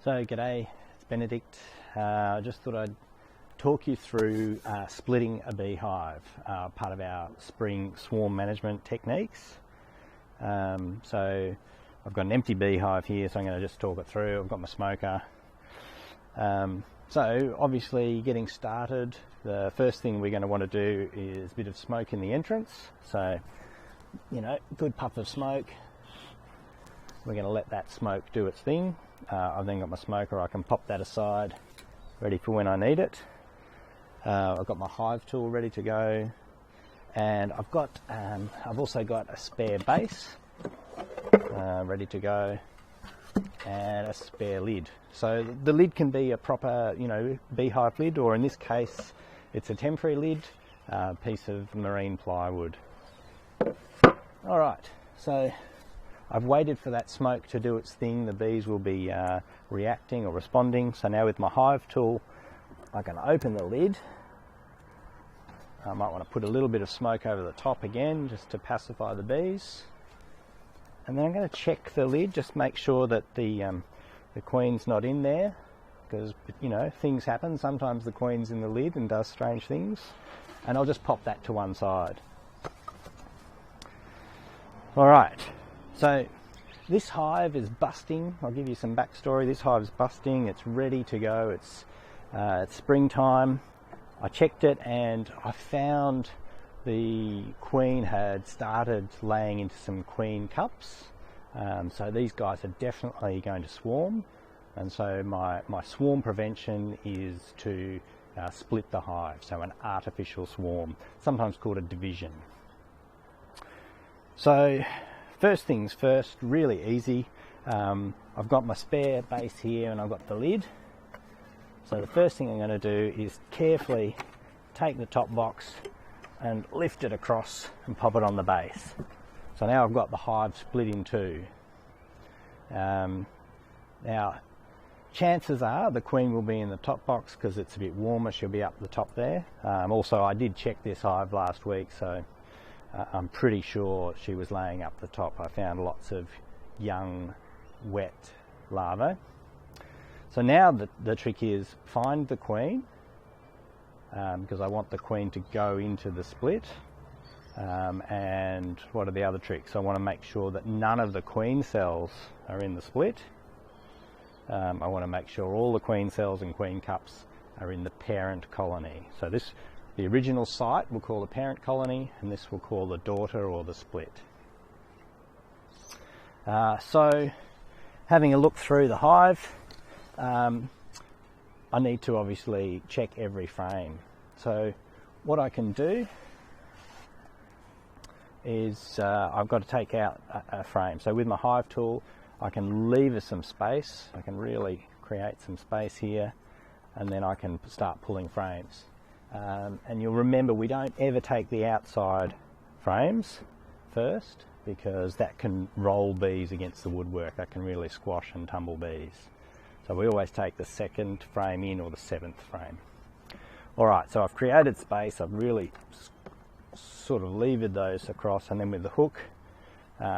So g'day, it's Benedict. I just thought I'd talk you through splitting a beehive, part of our spring swarm management techniques. So I've got an empty beehive here, so I'm going to just talk it through. I've got my smoker. So obviously getting started, the first thing we're going to want to do is a bit of smoke in the entrance. So, you know, good puff of smoke. We're going to let that smoke do its thing. I've then got my smoker, I can pop that aside, ready for when I need it. I've got my hive tool ready to go, and I've also got a spare base ready to go, and a spare lid. So the lid can be a proper, beehive lid, or in this case, it's a temporary lid, piece of marine plywood. All right, so I've waited for that smoke to do its thing. The bees will be reacting or responding. So now with my hive tool, I can open the lid. I might want to put a little bit of smoke over the top again, just to pacify the bees. And then I'm going to check the lid, just make sure that the queen's not in there, because things happen. Sometimes the queen's in the lid and does strange things. And I'll just pop that to one side. All right. So this hive is busting. I'll give you some backstory. This hive is busting. It's ready to go. It's springtime. I checked it and I found the queen had started laying into some queen cups. So these guys are definitely going to swarm. And so my swarm prevention is to split the hive. So an artificial swarm, sometimes called a division. So first things first, really easy. I've got my spare base here and I've got the lid. So the first thing I'm going to do is carefully take the top box and lift it across and pop it on the base. So now I've got the hive split in two. Now, chances are the queen will be in the top box because it's a bit warmer. She'll be up the top there. Also, I did check this hive last week, so I'm pretty sure she was laying up the top. I found lots of young, wet larvae. So now the trick is find the queen, because I want the queen to go into the split. And what are the other tricks? I want to make sure that none of the queen cells are in the split. I want to make sure all the queen cells and queen cups are in the parent colony. So the original site we'll call the parent colony, and this we'll call the daughter or the split. So having a look through the hive, I need to obviously check every frame. So what I can do is I've got to take out a frame. So with my hive tool, I can lever some space. I can really create some space here, and then I can start pulling frames. And you'll remember, we don't ever take the outside frames first, because that can roll bees against the woodwork. That can really squash and tumble bees. So we always take the second frame in, or the seventh frame. All right, so I've created space. I've really sort of levered those across, and then with the hook,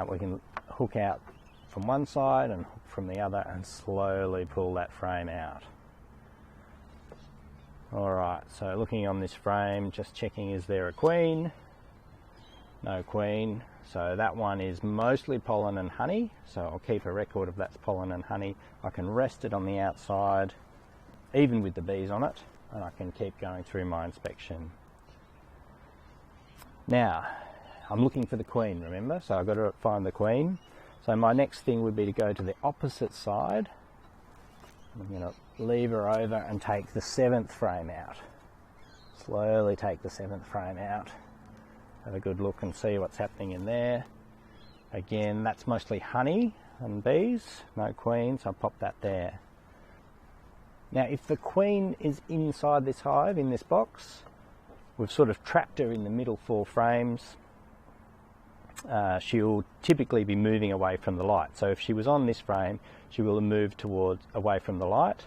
we can hook out from one side and hook from the other and slowly pull that frame out. Alright, so looking on this frame, just checking, is there a queen? No queen. So that one is mostly pollen and honey, so I'll keep a record of that's pollen and honey. I can rest it on the outside, even with the bees on it, and I can keep going through my inspection. Now, I'm looking for the queen, remember? So I've got to find the queen. So my next thing would be to go to the opposite side. I'm going to lever over and take the seventh frame out. Slowly take the seventh frame out. Have a good look and see what's happening in there. Again, that's mostly honey and bees, no queen, so I'll pop that there. Now, if the queen is inside this hive, in this box, we've sort of trapped her in the middle four frames. She'll typically be moving away from the light. So if she was on this frame, she will move away from the light,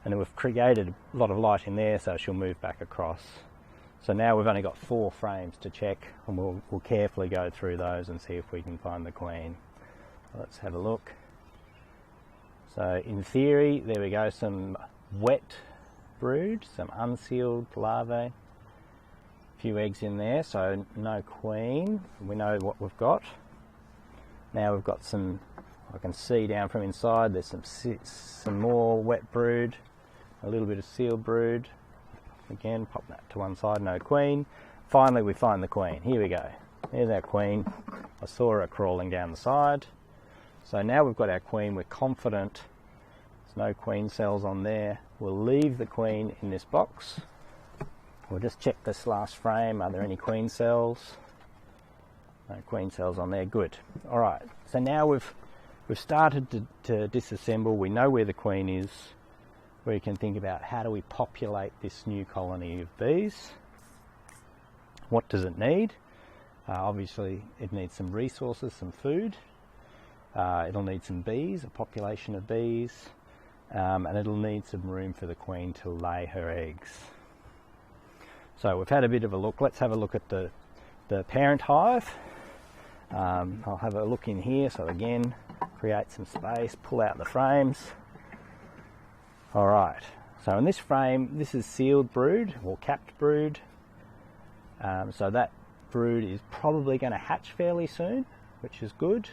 and we've created a lot of light in there, so she'll move back across. So now we've only got 4 frames to check, and we'll carefully go through those and see if we can find the queen. Let's have a look. So in theory, there we go, some wet brood, some unsealed larvae, a few eggs in there, so no queen. We know what we've got. Now we've got some, I can see down from inside, there's some more wet brood, a little bit of sealed brood. Again, pop that to one side, no queen. Finally we find the queen. Here we go. There's our queen. I saw her crawling down the side. So now we've got our queen, we're confident there's no queen cells on there. We'll leave the queen in this box. We'll just check this last frame. Are there any queen cells? No queen cells on there, good. All right, so now we've started to disassemble. We know where the queen is. We can think about how do we populate this new colony of bees. What does it need? Obviously it needs some resources, some food. It'll need some bees, a population of bees, and it'll need some room for the queen to lay her eggs. So we've had a bit of a look. Let's have a look at the parent hive. I'll have a look in here. So again, create some space, pull out the frames. All right, so in this frame, this is sealed brood or capped brood. So that brood is probably going to hatch fairly soon, which is good.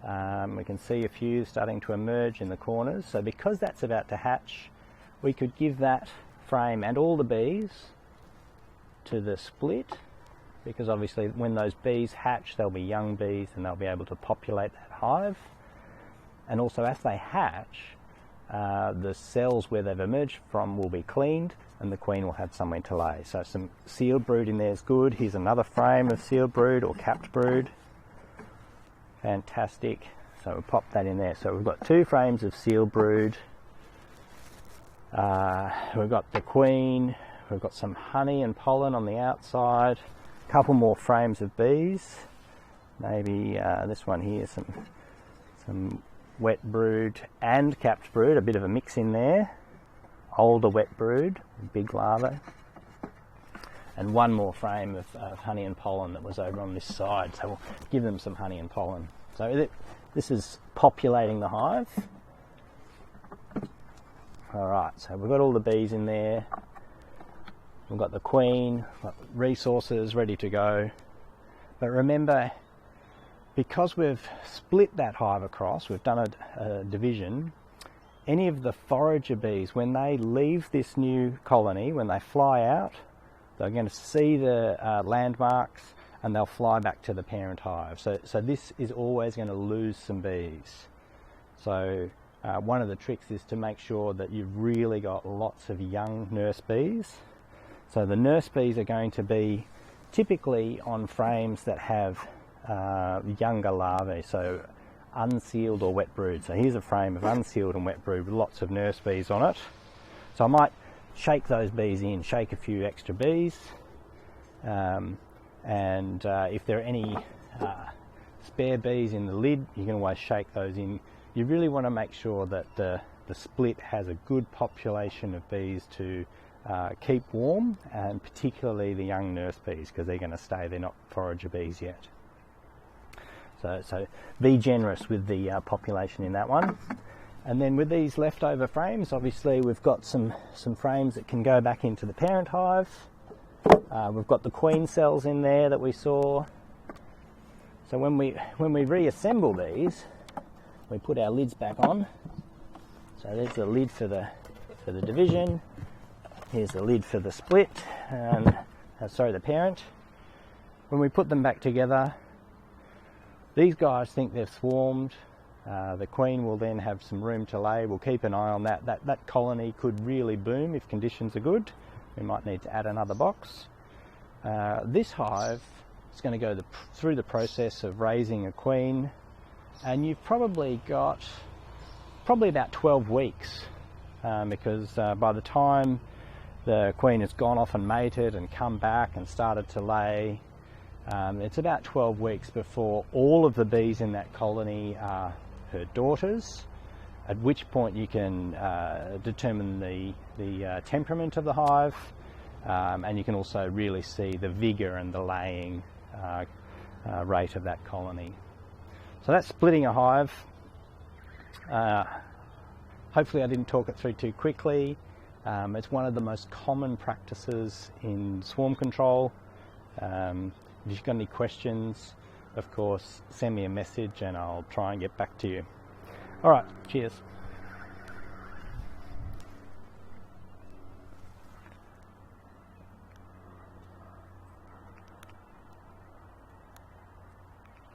We can see a few starting to emerge in the corners. So because that's about to hatch, we could give that frame and all the bees to the split, because obviously when those bees hatch, they'll be young bees and they'll be able to populate that hive. And also as they hatch, the cells where they've emerged from will be cleaned and the queen will have somewhere to lay. So some sealed brood in there is good. Here's another frame of sealed brood or capped brood. Fantastic. So we'll pop that in there. So we've got 2 frames of sealed brood. We've got the queen. We've got some honey and pollen on the outside. A couple more frames of bees. Maybe this one here, some wet brood and capped brood, a bit of a mix in there. Older wet brood, big larvae. And one more frame of honey and pollen that was over on this side. So we'll give them some honey and pollen. So this is populating the hive. All right, so we've got all the bees in there. We've got the queen, got resources ready to go. But remember, because we've split that hive across, we've done a division, any of the forager bees, when they leave this new colony, when they fly out, they're going to see the landmarks and they'll fly back to the parent hive. So this is always going to lose some bees. So one of the tricks is to make sure that you've really got lots of young nurse bees. So the nurse bees are going to be typically on frames that have younger larvae, so unsealed or wet brood. So here's a frame of unsealed and wet brood with lots of nurse bees on it. So I might shake those bees in, shake a few extra bees, and if there are any spare bees in the lid, you can always shake those in. You really want to make sure that the split has a good population of bees to keep warm, and particularly the young nurse bees, because they're going to stay, they're not forager bees yet. So be generous with the population in that one. And then with these leftover frames, obviously we've got some frames that can go back into the parent hive. We've got the queen cells in there that we saw. So when we reassemble these, we put our lids back on. So there's the lid for the division. Here's the lid for the split, and the parent. When we put them back together, these guys think they've swarmed. The queen will then have some room to lay. We'll keep an eye on that. That colony could really boom if conditions are good. We might need to add another box. This hive is going to go through the process of raising a queen, and you've probably got about 12 weeks because by the time the queen has gone off and mated and come back and started to lay, it's about 12 weeks before all of the bees in that colony are her daughters, at which point you can determine the temperament of the hive, and you can also really see the vigour and the laying rate of that colony. So that's splitting a hive. Hopefully I didn't talk it through too quickly. It's one of the most common practices in swarm control. If you've got any questions, of course, send me a message and I'll try and get back to you. All right, cheers.